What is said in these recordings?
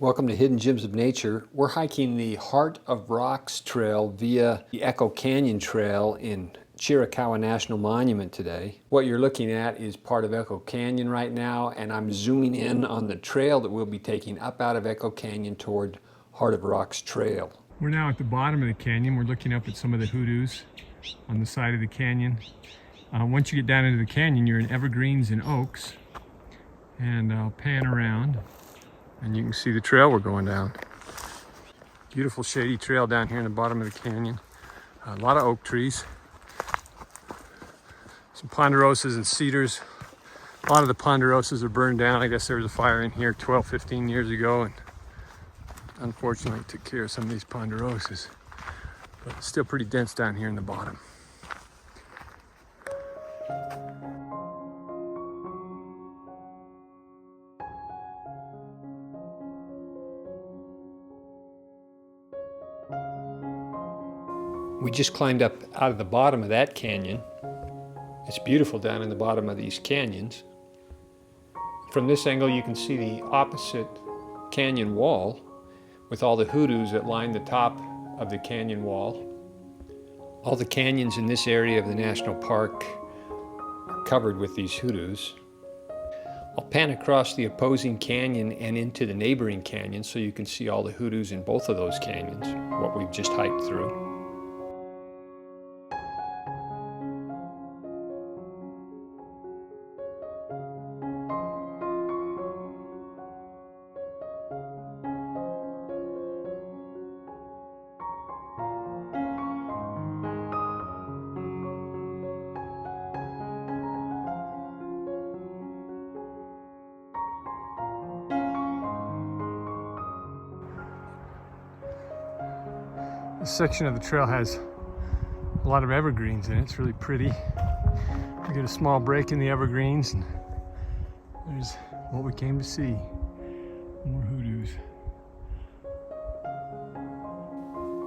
Welcome to Hidden Gems of Nature. We're hiking the Heart of Rocks Trail via the Echo Canyon Trail in Chiricahua National Monument today. What you're looking at is part of Echo Canyon right now, and I'm zooming in on the trail that we'll be taking up out of Echo Canyon toward Heart of Rocks Trail. We're now at the bottom of the canyon. We're looking up at some of the hoodoos on the side of the canyon. Once you get down into the canyon, you're in evergreens and oaks. And I'll pan around, and you can see the trail we're going down. Beautiful shady trail down here in the bottom of the canyon. A lot of oak trees. Some ponderosas and cedars. A lot of the ponderosas are burned down. I guess there was a fire in here 12, 15 years ago, and unfortunately took care of some of these ponderosas. But it's still pretty dense down here in the bottom. We just climbed up out of the bottom of that canyon. It's beautiful down in the bottom of these canyons. From this angle, you can see the opposite canyon wall with all the hoodoos that line the top of the canyon wall. All the canyons in this area of the national park are covered with these hoodoos. I'll pan across the opposing canyon and into the neighboring canyon so you can see all the hoodoos in both of those canyons, what we've just hiked through. This section of the trail has a lot of evergreens in it. It's really pretty. We get a small break in the evergreens, and there's what we came to see. More hoodoos.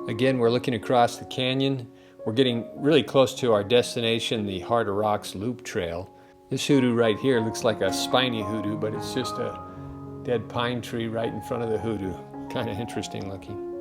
Again, we're looking across the canyon. We're getting really close to our destination, the Heart of Rocks Loop Trail. This hoodoo right here looks like a spiny hoodoo, but it's just a dead pine tree right in front of the hoodoo. Kind of interesting looking.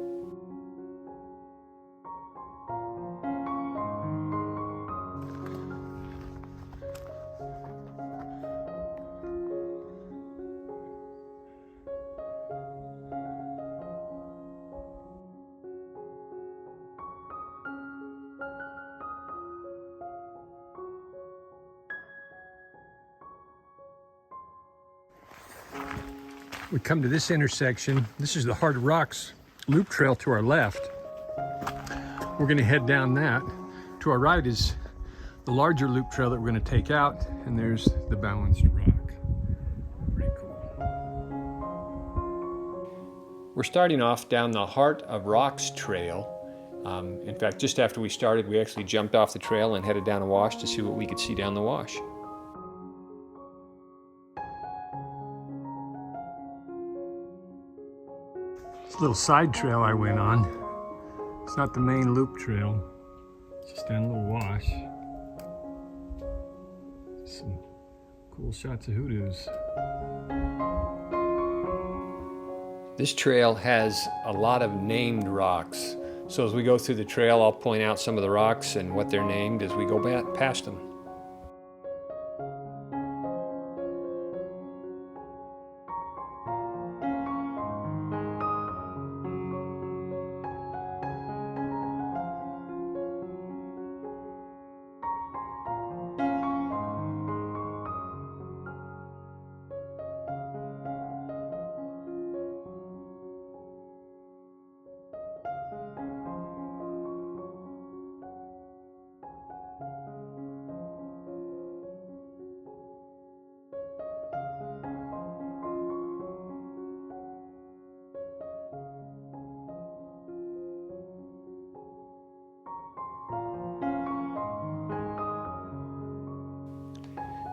We come to this intersection. This is the Heart of Rocks Loop Trail to our left. We're going to head down that. To our right is the larger loop trail that we're going to take out, and there's the balanced rock. Pretty cool. We're starting off down the Heart of Rocks Trail. In fact, just after we started, we actually jumped off the trail and headed down a wash to see what we could see down the wash. This little side trail I went on, it's not the main loop trail, it's just down a little wash. Some cool shots of hoodoos. This trail has a lot of named rocks. So as we go through the trail, I'll point out some of the rocks and what they're named as we go past them.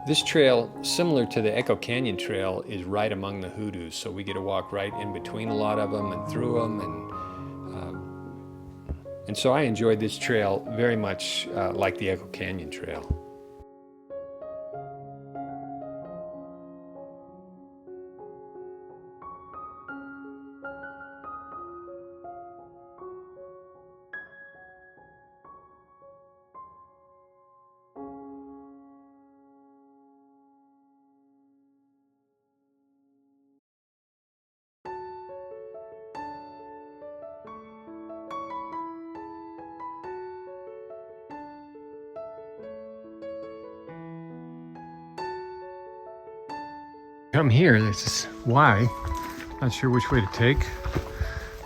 This trail, similar to the Echo Canyon Trail, is right among the hoodoos, so we get to walk right in between a lot of them and through them, and so I enjoyed this trail very much like the Echo Canyon Trail. come here. This is why. Not sure which way to take.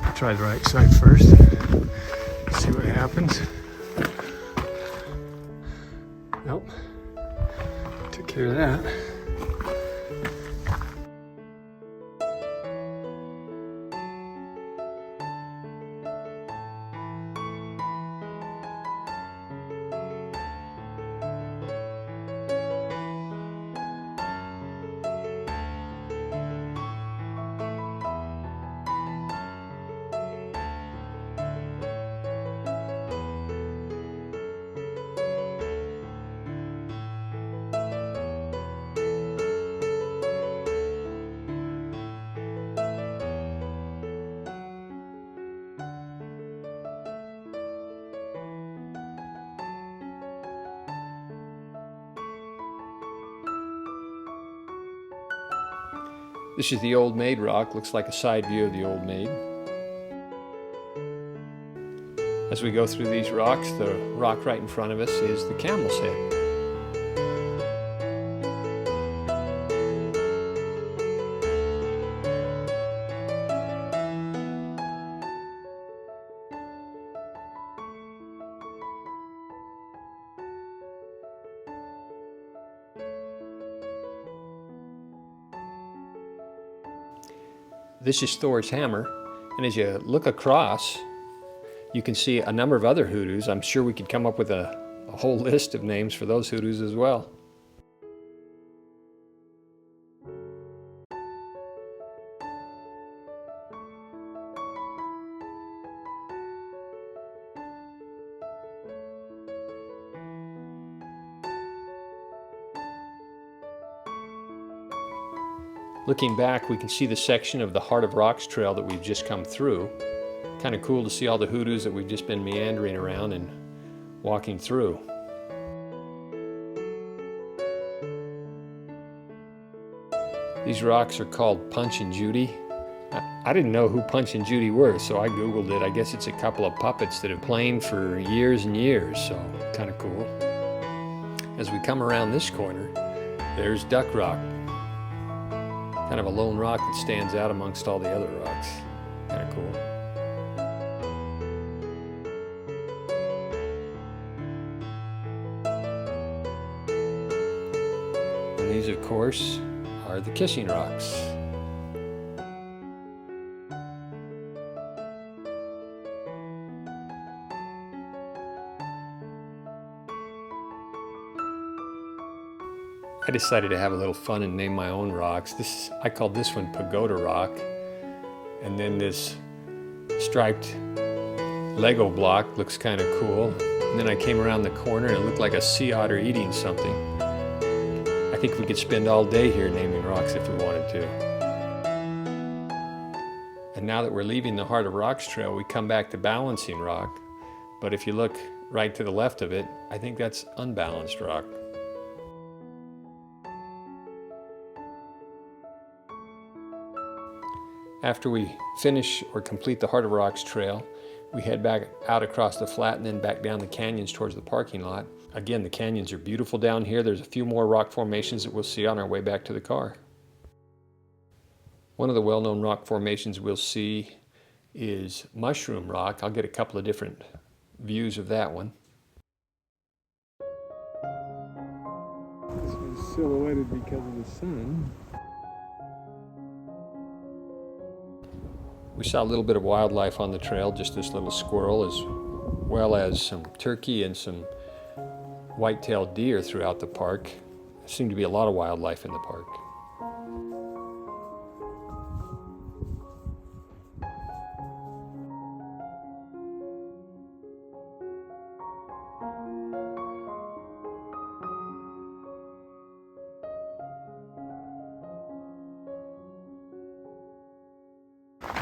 I'll try the right side first. See what happens. Nope. Took care of that. This is the Old Maid rock. Looks like a side view of the Old Maid. As we go through these rocks, the rock right in front of us is the Camel's Head. This is Thor's Hammer, and as you look across, you can see a number of other hoodoos. I'm sure we could come up with a whole list of names for those hoodoos as well. Looking back, we can see the section of the Heart of Rocks trail that we've just come through. Kind of cool to see all the hoodoos that we've just been meandering around and walking through. These rocks are called Punch and Judy. I didn't know who Punch and Judy were, so I Googled it. I guess it's a couple of puppets that have played for years and years, so kind of cool. As we come around this corner, there's Duck Rock. Kind of a lone rock that stands out amongst all the other rocks. Kind of cool. And these, of course, are the Kissing Rocks. I decided to have a little fun and name my own rocks. I called this one Pagoda Rock. And then this striped Lego block looks kind of cool. And then I came around the corner and it looked like a sea otter eating something. I think we could spend all day here naming rocks if we wanted to. And now that we're leaving the Heart of Rocks trail, we come back to Balancing Rock. But if you look right to the left of it, I think that's Unbalanced Rock. After we finish or complete the Heart of Rocks trail, we head back out across the flat and then back down the canyons towards the parking lot. Again, the canyons are beautiful down here. There's a few more rock formations that we'll see on our way back to the car. One of the well-known rock formations we'll see is Mushroom Rock. I'll get a couple of different views of that one. This was silhouetted because of the sun. We saw a little bit of wildlife on the trail, just this little squirrel, as well as some turkey and some white-tailed deer throughout the park. There seemed to be a lot of wildlife in the park.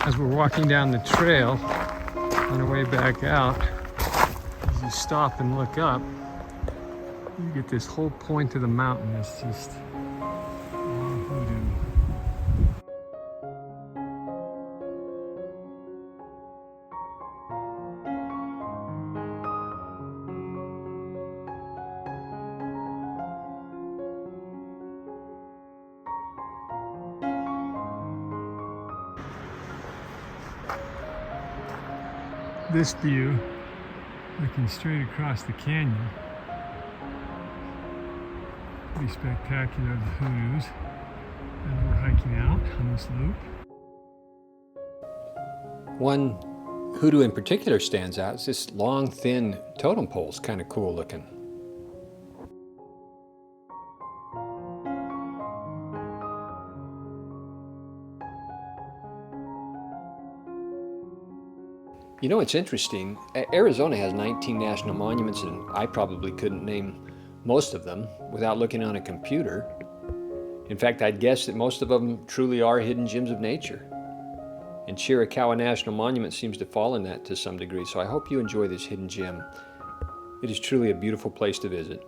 As we're walking down the trail on our way back out, as you stop and look up, you get this whole point of the mountain that's just hoodoo. this view, looking straight across the canyon. Pretty spectacular, the Hoodoos. And we're hiking out on this loop. One hoodoo in particular stands out. It's this long, thin totem pole. It's kind of cool looking. You know, it's interesting. Arizona has 19 national monuments, and I probably couldn't name most of them without looking on a computer. In fact, I'd guess that most of them truly are hidden gems of nature. And Chiricahua National Monument seems to fall in that to some degree, so I hope you enjoy this hidden gem. It is truly a beautiful place to visit.